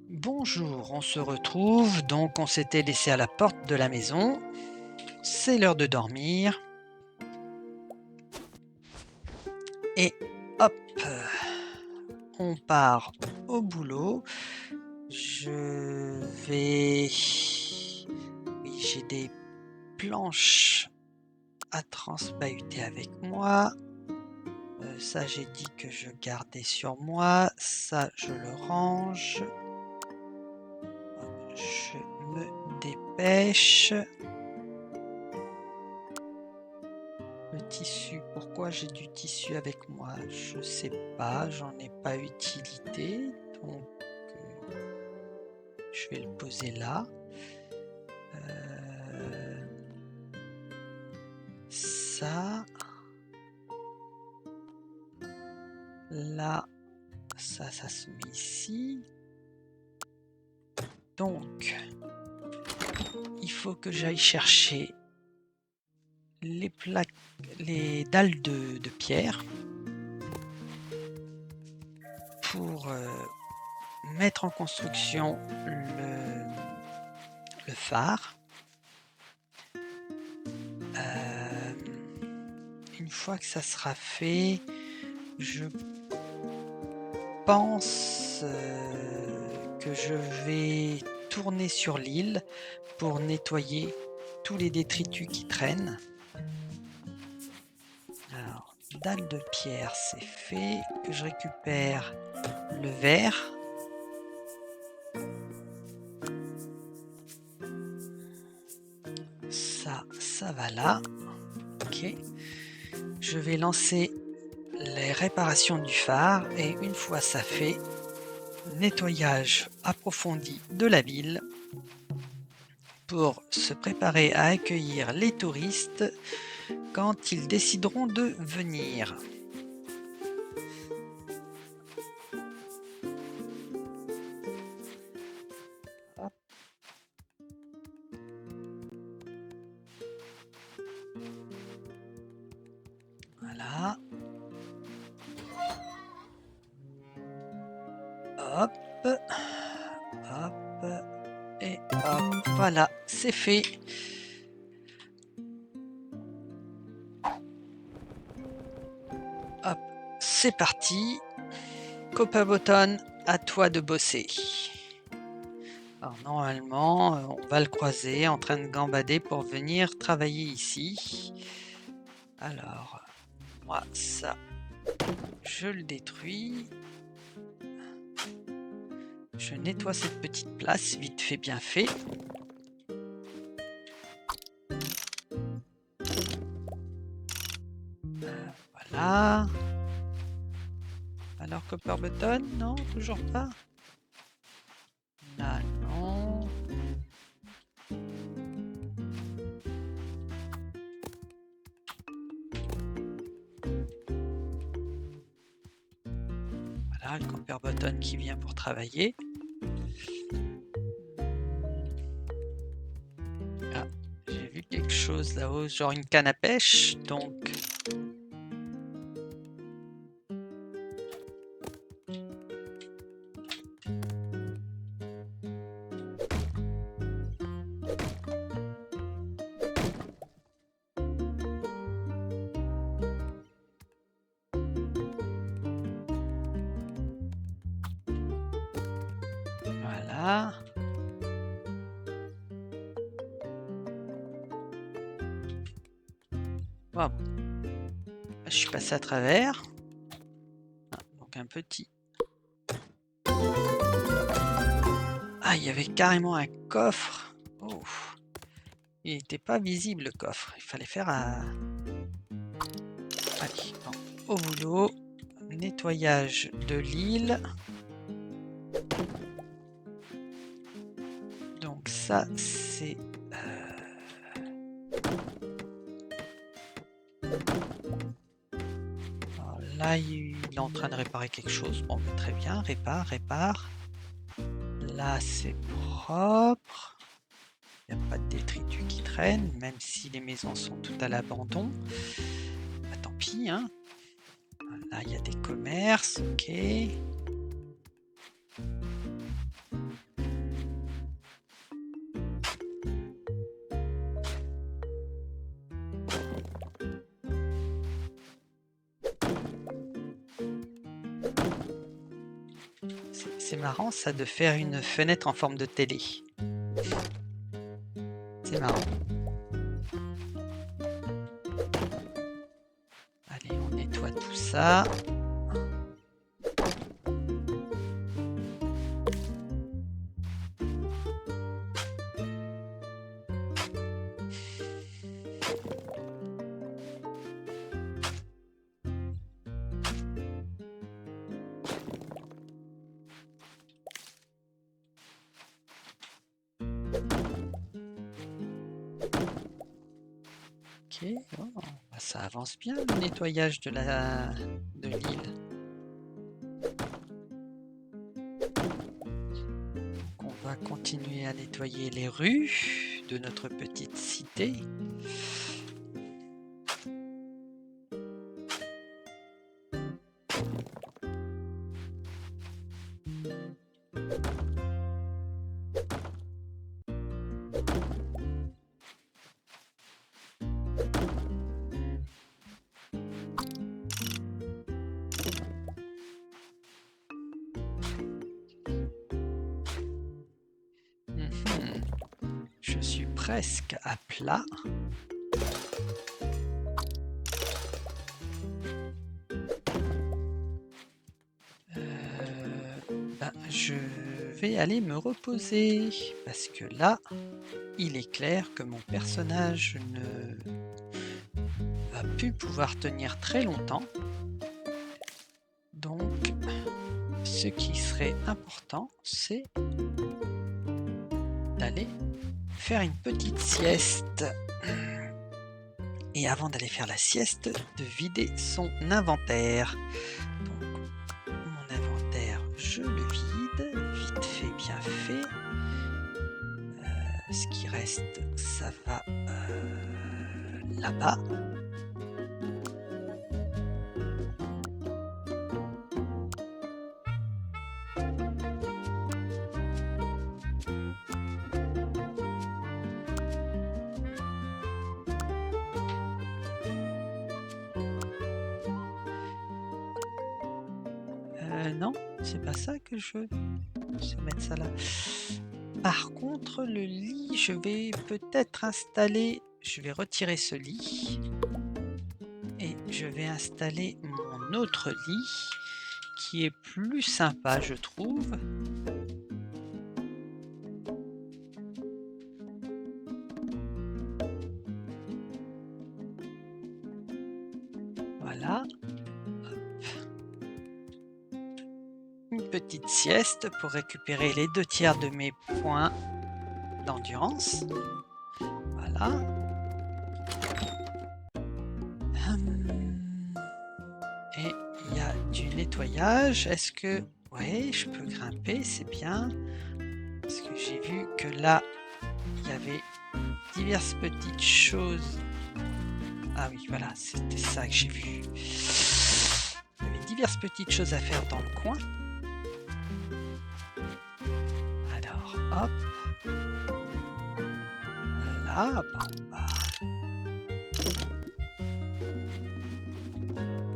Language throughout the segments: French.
Bonjour, on se retrouve. Donc, on s'était laissé à la porte de la maison. C'est l'heure de dormir. Et hop, on part au boulot. Je vais. Oui, j'ai des planches à transbahuter avec moi. Ça, j'ai dit que je gardais sur moi. Ça, je le range. Je me dépêche. Le tissu, pourquoi j'ai du tissu avec moi? Je sais pas, j'en ai pas utilité, donc je vais le poser là. Ça, là, ça se met ici. Donc, il faut que j'aille chercher les plaques, les dalles de pierre pour mettre en construction le phare. Une fois que ça sera fait, je pense que je vais tourner sur l'île pour nettoyer tous les détritus qui traînent. Alors, dalle de pierre, c'est fait. Que je récupère le verre. Ça va là. Ok. Je vais lancer les réparations du phare et une fois ça fait, nettoyage approfondi de la ville pour se préparer à accueillir les touristes quand ils décideront de venir. Hop. Voilà. Hop. Hop. Et hop. Voilà, c'est fait. Hop, c'est parti. Copperbottom, à toi de bosser. Alors normalement, on va le croiser en train de gambader pour venir travailler ici. Alors, moi, ça, je le détruis. Je nettoie cette petite place, vite fait, bien fait. Voilà. Alors, Copperbottom, non, toujours pas. Là, non. Voilà, le Copperbottom qui vient pour travailler. Ah, j'ai vu quelque chose là-haut, genre une canne à pêche, donc... Voilà. Wow. Je suis passé à travers. Ah, donc un petit. Ah, il y avait carrément un coffre. Oh. Il n'était pas visible le coffre. Il fallait faire un... Allez, bon, au boulot. Nettoyage de l'île. Donc ça, c'est... Alors là, il est en train de réparer quelque chose. Bon, bah, très bien. Répare. Là, c'est propre. Il n'y a pas de détritus qui traînent, même si les maisons sont toutes à l'abandon. Bah, tant pis, hein. Là, il y a des commerces, ok. C'est marrant ça de faire une fenêtre en forme de télé. C'est marrant. Allez, on nettoie tout ça. Ok, oh, bah, ça avance bien le nettoyage de l'île. On va continuer à nettoyer les rues de notre petite cité. Mhm. Je suis presque à plat. Ben, je vais aller me reposer parce que là, il est clair que mon personnage ne va plus pouvoir tenir très longtemps. Donc, ce qui serait important, c'est d'aller faire une petite sieste. Et avant d'aller faire la sieste, de vider son inventaire. Donc, mon inventaire, je le vide, vite fait, bien fait. Ce qui reste, ça va là-bas. Non, c'est pas ça que je veux. Je vais mettre ça là. Par contre, le lit, je vais peut-être installer... Je vais retirer ce lit. Et je vais installer mon autre lit, qui est plus sympa, je trouve. Voilà. Une petite sieste pour récupérer les 2/3 de mes points d'endurance. Voilà. Et il y a du nettoyage. Est-ce que... Ouais, je peux grimper, c'est bien. Parce que j'ai vu que là, il y avait diverses petites choses. Ah oui, voilà, c'était ça que j'ai vu. Il y avait diverses petites choses à faire dans le coin. Alors, hop. Là,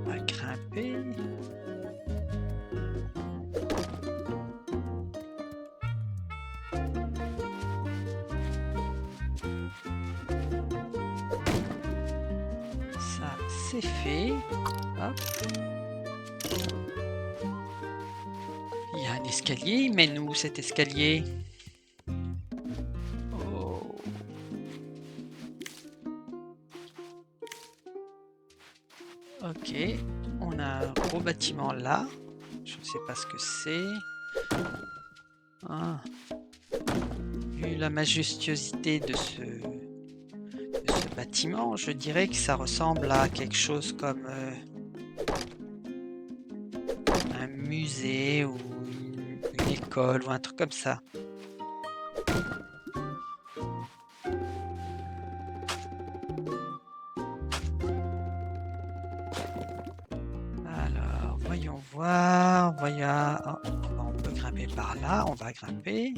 on va grimper. Ça, c'est fait. Hop. Il y a un escalier, il mène où cet escalier? Oh. Ok, on a un gros bâtiment là. Je ne sais pas ce que c'est. Ah. Vu la majestuosité de ce bâtiment, je dirais que ça ressemble à quelque chose comme un musée ou une école ou un truc comme ça. Alors, voyons voir. Oh, on peut grimper par là, on va grimper.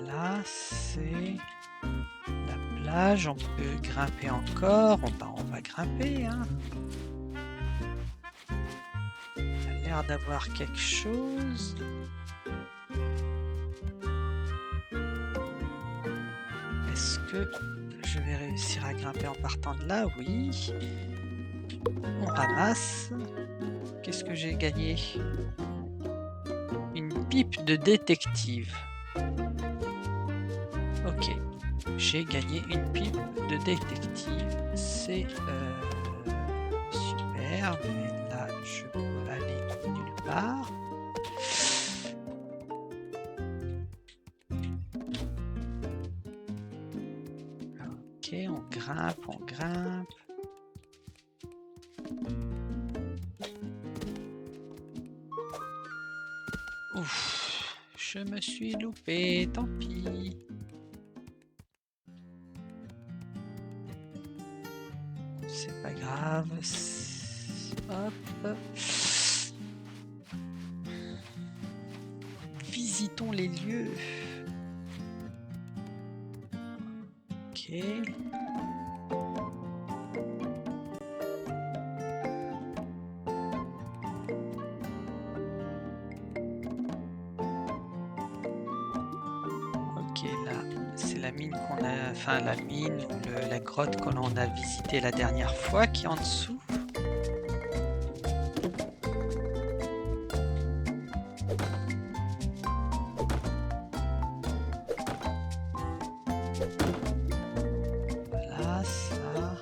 Là, c'est la plage, on peut grimper encore. On va grimper, hein. l'air d'avoir quelque chose. Est-ce que je vais réussir à grimper en partant de là? Oui. On ramasse. Qu'est-ce que j'ai gagné? Une pipe de détective. Ok. J'ai gagné une pipe de détective. C'est super. Mais là, je peux aller nulle part. Ok, on grimpe, on grimpe. Ouf, je me suis loupé, tant pis. C'est pas grave. Hop. Visitons les lieux. Ok. Ok, là, c'est la mine qu'on a, enfin la mine ou la grotte qu'on a visitée la dernière fois qui est en dessous. Voilà, ça.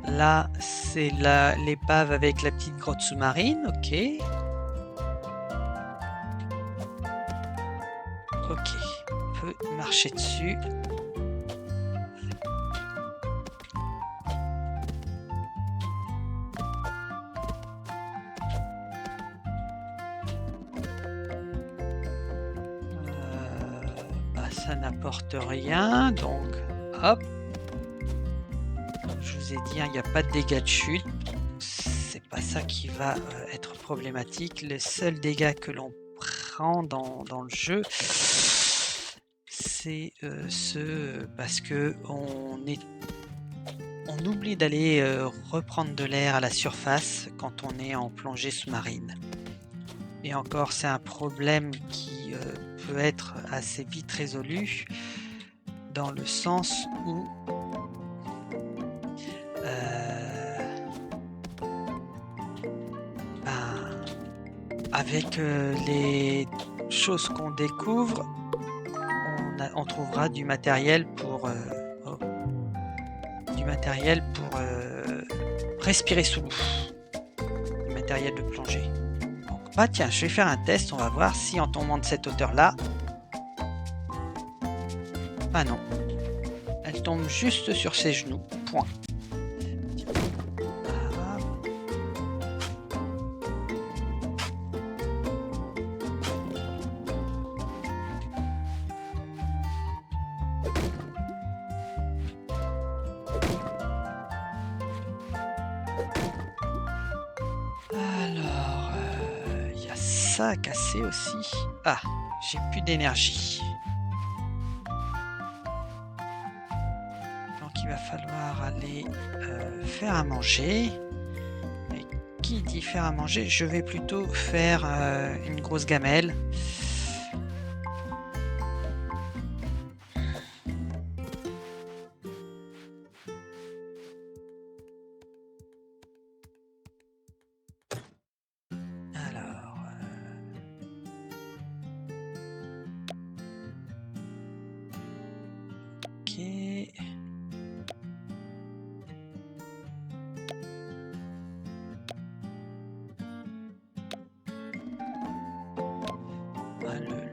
Là, c'est l'épave avec la petite grotte sous-marine, ok. Ok, on peut marcher dessus. Bah, ça n'apporte rien, donc hop. Je vous ai dit, hein, il n'y a pas de dégâts de chute. C'est pas ça qui va être problématique. Le seul dégât que l'on prend dans le jeu, c'est parce que on oublie d'aller reprendre de l'air à la surface quand on est en plongée sous-marine. Et encore, c'est un problème qui peut être assez vite résolu dans le sens où avec les choses qu'on découvre, on trouvera du matériel pour respirer sous l'eau, du matériel de plongée. Donc, bah tiens, je vais faire un test, on va voir si en tombant de cette hauteur-là, ah non, elle tombe juste sur ses genoux, point. Alors, il y a ça à casser aussi. Ah, j'ai plus d'énergie. Donc il va falloir aller faire à manger. Et qui dit faire à manger, je vais plutôt faire une grosse gamelle.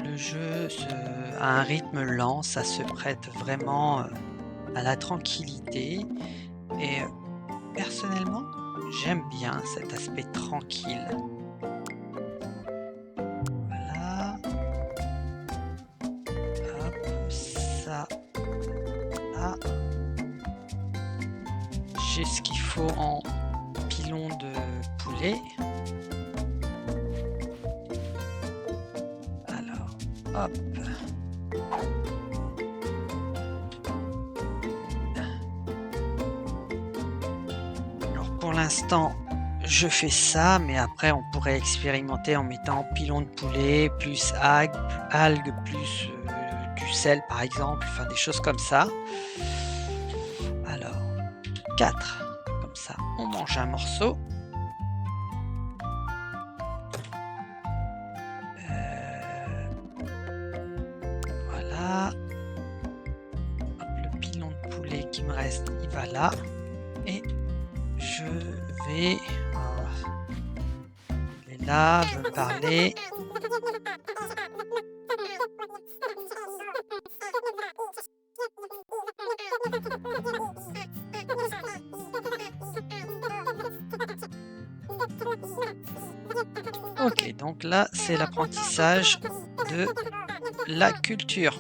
Le jeu a un rythme lent, ça se prête vraiment à la tranquillité et personnellement j'aime bien cet aspect tranquille. Voilà. Hop, ça. Là. J'ai ce qu'il faut en pilon de poulet. Hop. l'instant, je fais ça, mais après on pourrait expérimenter en mettant pilon de poulet, plus algues, plus du sel par exemple, enfin des choses comme ça. Alors, 4, comme ça, on mange un morceau. Voilà. Hop, le pilon de poulet qui me reste, il va là. Et je vais... il est là, veut me parler. Ok, donc là, c'est l'apprentissage de la culture.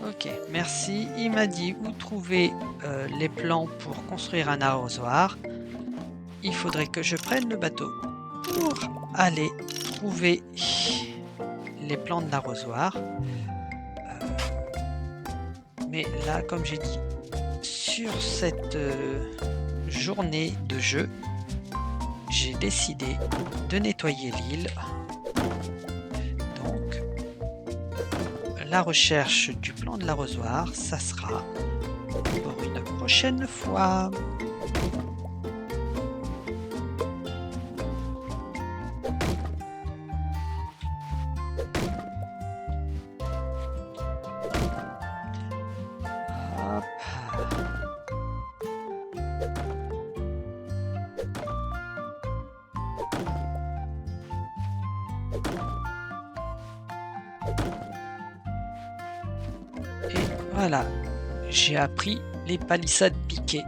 Ok, merci. Il m'a dit où trouver les plans pour construire un arrosoir. Il faudrait que je prenne le bateau pour aller trouver les plans de l'arrosoir. Mais là, comme j'ai dit, sur cette journée de jeu, j'ai décidé de nettoyer l'île. Donc, la recherche du plan de l'arrosoir, ça sera pour une prochaine fois. Et voilà, j'ai appris les palissades piquées.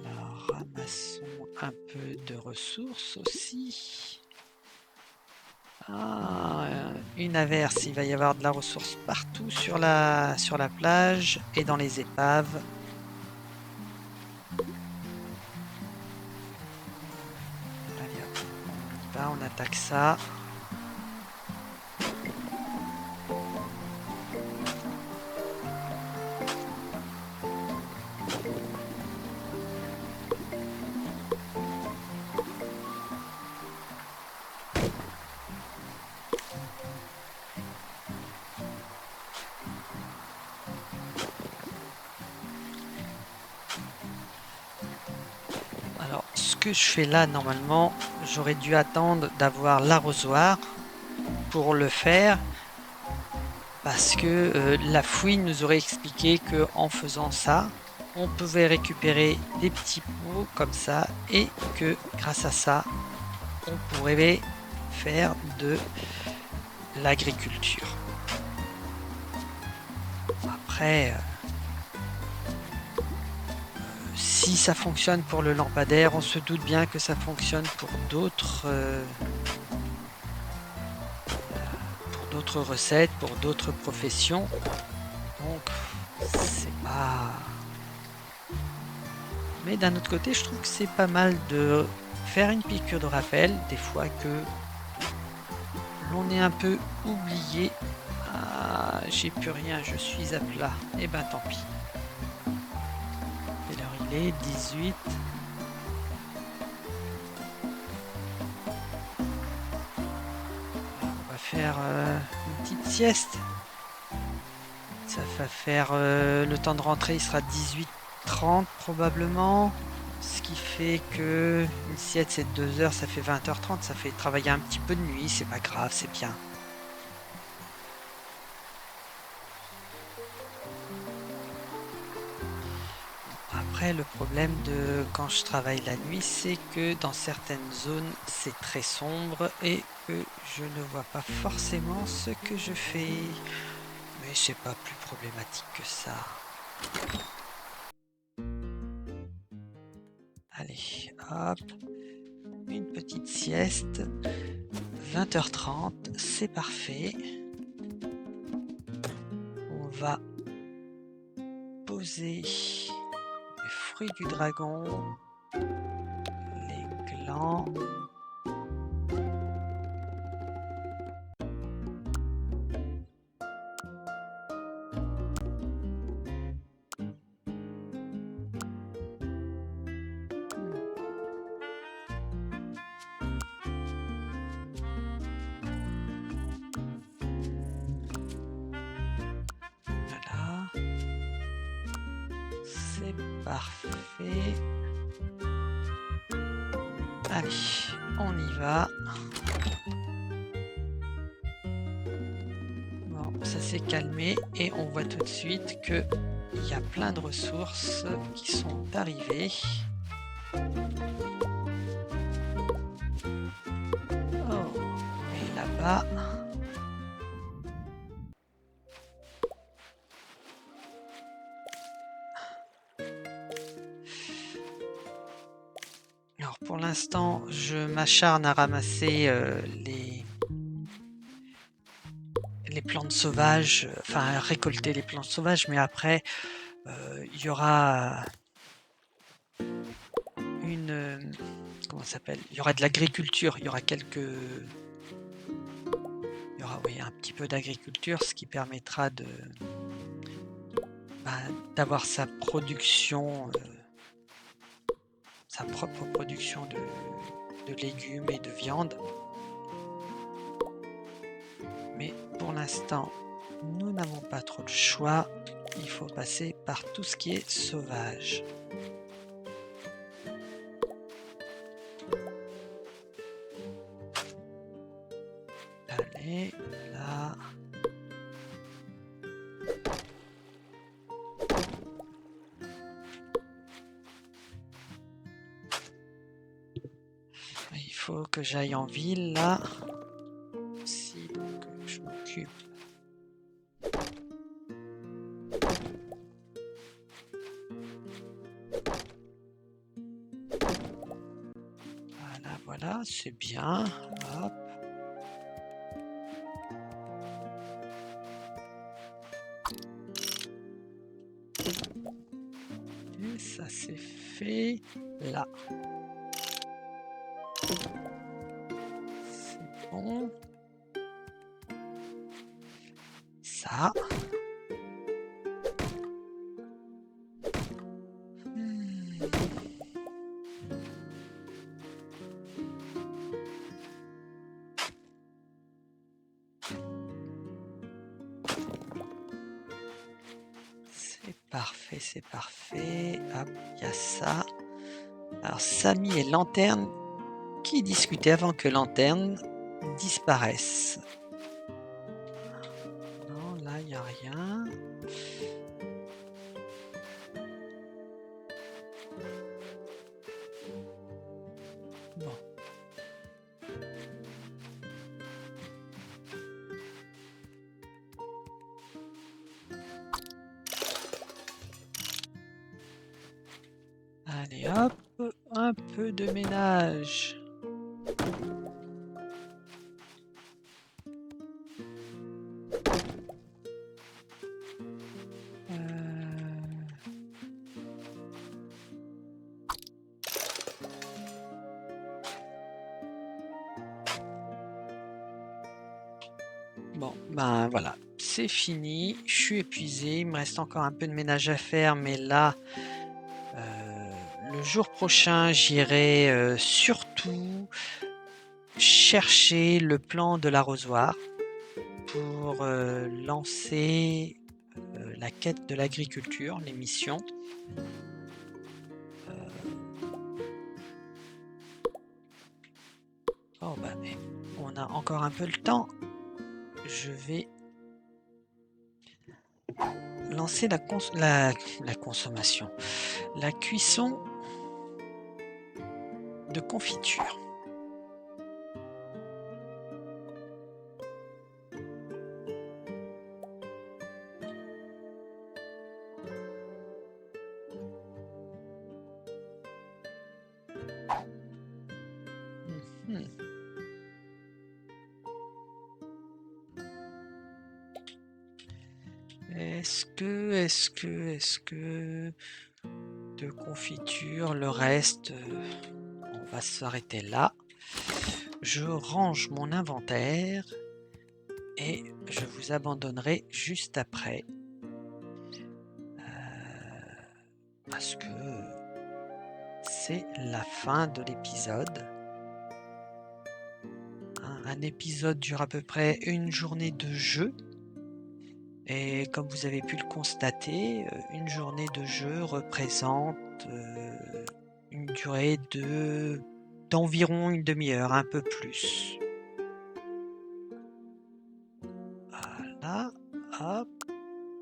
Alors, ramassons un peu de ressources aussi. Ah, une averse, il va y avoir de la ressource partout sur la plage et dans les épaves. Allez hop, on y va, on attaque ça. Alors, ce que je fais là, normalement, j'aurais dû attendre d'avoir l'arrosoir pour le faire, parce que la fouine nous aurait expliqué que en faisant ça, on pouvait récupérer des petits pots comme ça, et que grâce à ça, on pourrait faire de l'agriculture. Après, si ça fonctionne pour le lampadaire, on se doute bien que ça fonctionne pour d'autres recettes, pour d'autres professions. Donc, c'est pas... Mais d'un autre côté, je trouve que c'est pas mal de faire une piqûre de rappel, des fois que l'on est un peu oublié. Ah, j'ai plus rien, je suis à plat. Et ben tant pis. Quelle heure il est? 18. On va faire une petite sieste. Ça va faire le temps de rentrer, il sera 18h30 probablement. Ce qui fait que une sieste c'est 2 heures, ça fait 20h30, ça fait travailler un petit peu de nuit, c'est pas grave, c'est bien. Après, le problème de quand je travaille la nuit, c'est que dans certaines zones, c'est très sombre et que je ne vois pas forcément ce que je fais. Mais c'est pas plus problématique que ça. Allez, hop, une petite sieste. 20h30, c'est parfait. On va poser les fruits du dragon, les excellent. Voilà. C'est parfait. Allez, on y va. Bon, ça s'est calmé et on voit tout de suite que il y a plein de ressources qui sont arrivées. Oh, et là-bas. Alors pour l'instant, je m'acharne à ramasser les plantes sauvages, enfin à récolter les plantes sauvages, mais après, il y aura une, comment ça s'appelle? Il y aura de l'agriculture, il y aura oui, un petit peu d'agriculture, ce qui permettra bah, d'avoir sa production, sa propre production de légumes et de viande. Mais pour l'instant, nous n'avons pas trop le choix. Il faut passer par tout ce qui est sauvage. Allez, là. Il faut que j'aille en ville, là. Si, donc je m'occupe. Voilà, voilà, c'est bien. Hop. Et ça c'est fait là. C'est bon. Ça. C'est parfait, c'est parfait. Hop, il y a ça. Alors Samy et Lanterne qui discutaient avant que Lanterne disparaisse. Non, là, il n'y a rien. Bon. Allez hop, un peu de ménage. Bon, ben voilà, c'est fini. Je suis épuisé. Il me reste encore un peu de ménage à faire, mais là, le jour prochain, j'irai surtout chercher le plan de l'arrosoir pour lancer la quête de l'agriculture, les missions. Oh bah, on a encore un peu le temps. Je vais lancer la consommation, la cuisson de confiture. Est-ce que de confiture, le reste, on va s'arrêter là. Je range mon inventaire et je vous abandonnerai juste après. Parce que c'est la fin de l'épisode. Un épisode dure à peu près une journée de jeu. Et comme vous avez pu le constater, une journée de jeu représente une durée d'environ une demi-heure, un peu plus. Voilà, hop,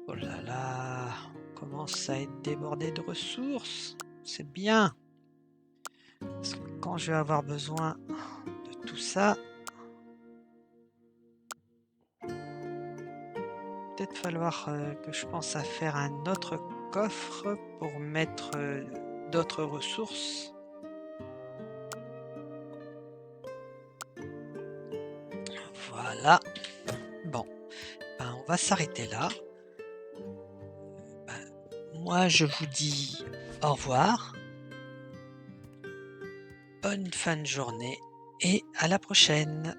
oh là là, on commence à être débordé de ressources, c'est bien. Parce que quand je vais avoir besoin de tout ça, peut-être falloir que je pense à faire un autre coffre pour mettre d'autres ressources. Voilà. Bon, ben, on va s'arrêter là. Ben, moi, je vous dis au revoir, bonne fin de journée et à la prochaine.